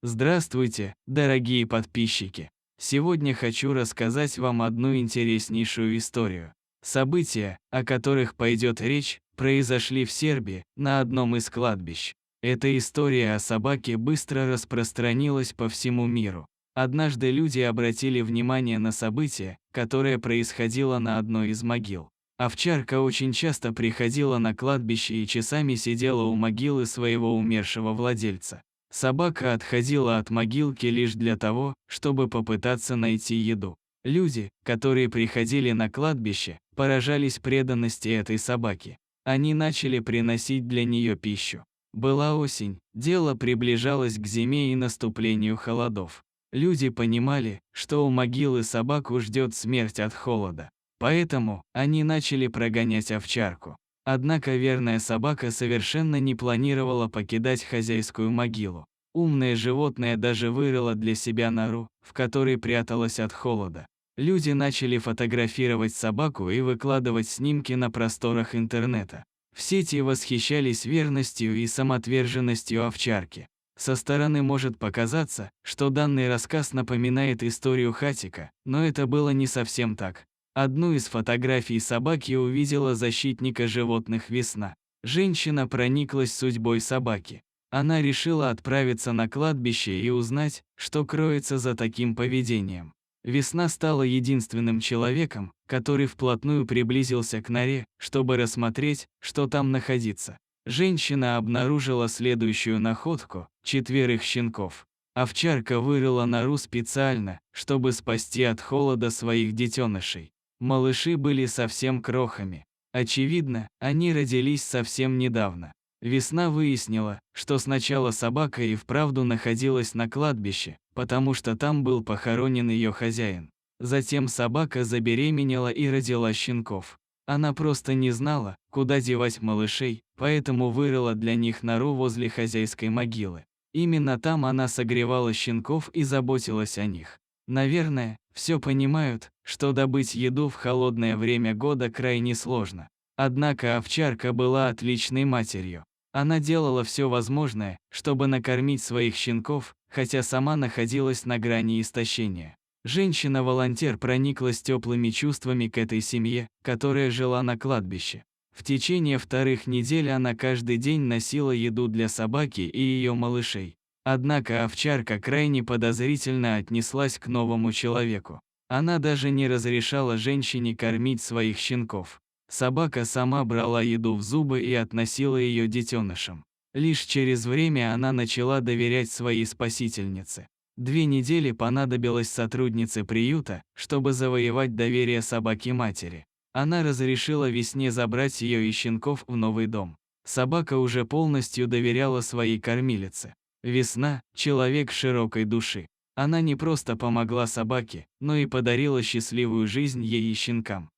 Здравствуйте, дорогие подписчики! Сегодня хочу рассказать вам одну интереснейшую историю. События, о которых пойдет речь, произошли в Сербии, на одном из кладбищ. Эта история о собаке быстро распространилась по всему миру. Однажды люди обратили внимание на событие, которое происходило на одной из могил. Овчарка очень часто приходила на кладбище и часами сидела у могилы своего умершего владельца. Собака отходила от могилки лишь для того, чтобы попытаться найти еду. Люди, которые приходили на кладбище, поражались преданности этой собаки. Они начали приносить для нее пищу. Была осень, дело приближалось к зиме и наступлению холодов. Люди понимали, что у могилы собаку ждет смерть от холода. Поэтому они начали прогонять овчарку. Однако верная собака совершенно не планировала покидать хозяйскую могилу. Умное животное даже вырыло для себя нору, в которой пряталось от холода. Люди начали фотографировать собаку и выкладывать снимки на просторах интернета. В сети восхищались верностью и самоотверженностью овчарки. Со стороны может показаться, что данный рассказ напоминает историю Хатика, но это было не совсем так. Одну из фотографий собаки увидела защитника животных Весна. Женщина прониклась судьбой собаки. Она решила отправиться на кладбище и узнать, что кроется за таким поведением. Весна стала единственным человеком, который вплотную приблизился к норе, чтобы рассмотреть, что там находится. Женщина обнаружила следующую находку – 4 щенков. Овчарка вырыла нору специально, чтобы спасти от холода своих детенышей. Малыши были совсем крохами. Очевидно, они родились совсем недавно. Весна выяснила, что сначала собака и вправду находилась на кладбище, потому что там был похоронен ее хозяин. Затем собака забеременела и родила щенков. Она просто не знала, куда девать малышей, поэтому вырыла для них нору возле хозяйской могилы. Именно там она согревала щенков и заботилась о них. Наверное, все понимают, что добыть еду в холодное время года крайне сложно. Однако овчарка была отличной матерью. Она делала все возможное, чтобы накормить своих щенков, хотя сама находилась на грани истощения. Женщина-волонтер прониклась теплыми чувствами к этой семье, которая жила на кладбище. В течение 2 недель она каждый день носила еду для собаки и ее малышей. Однако овчарка крайне подозрительно отнеслась к новому человеку. Она даже не разрешала женщине кормить своих щенков. Собака сама брала еду в зубы и относила ее детенышам. Лишь через время она начала доверять своей спасительнице. 2 недели понадобилось сотруднице приюта, чтобы завоевать доверие собаки-матери. Она разрешила Весне забрать ее и щенков в новый дом. Собака уже полностью доверяла своей кормилице. Весна – человек широкой души. Она не просто помогла собаке, но и подарила счастливую жизнь ей и щенкам.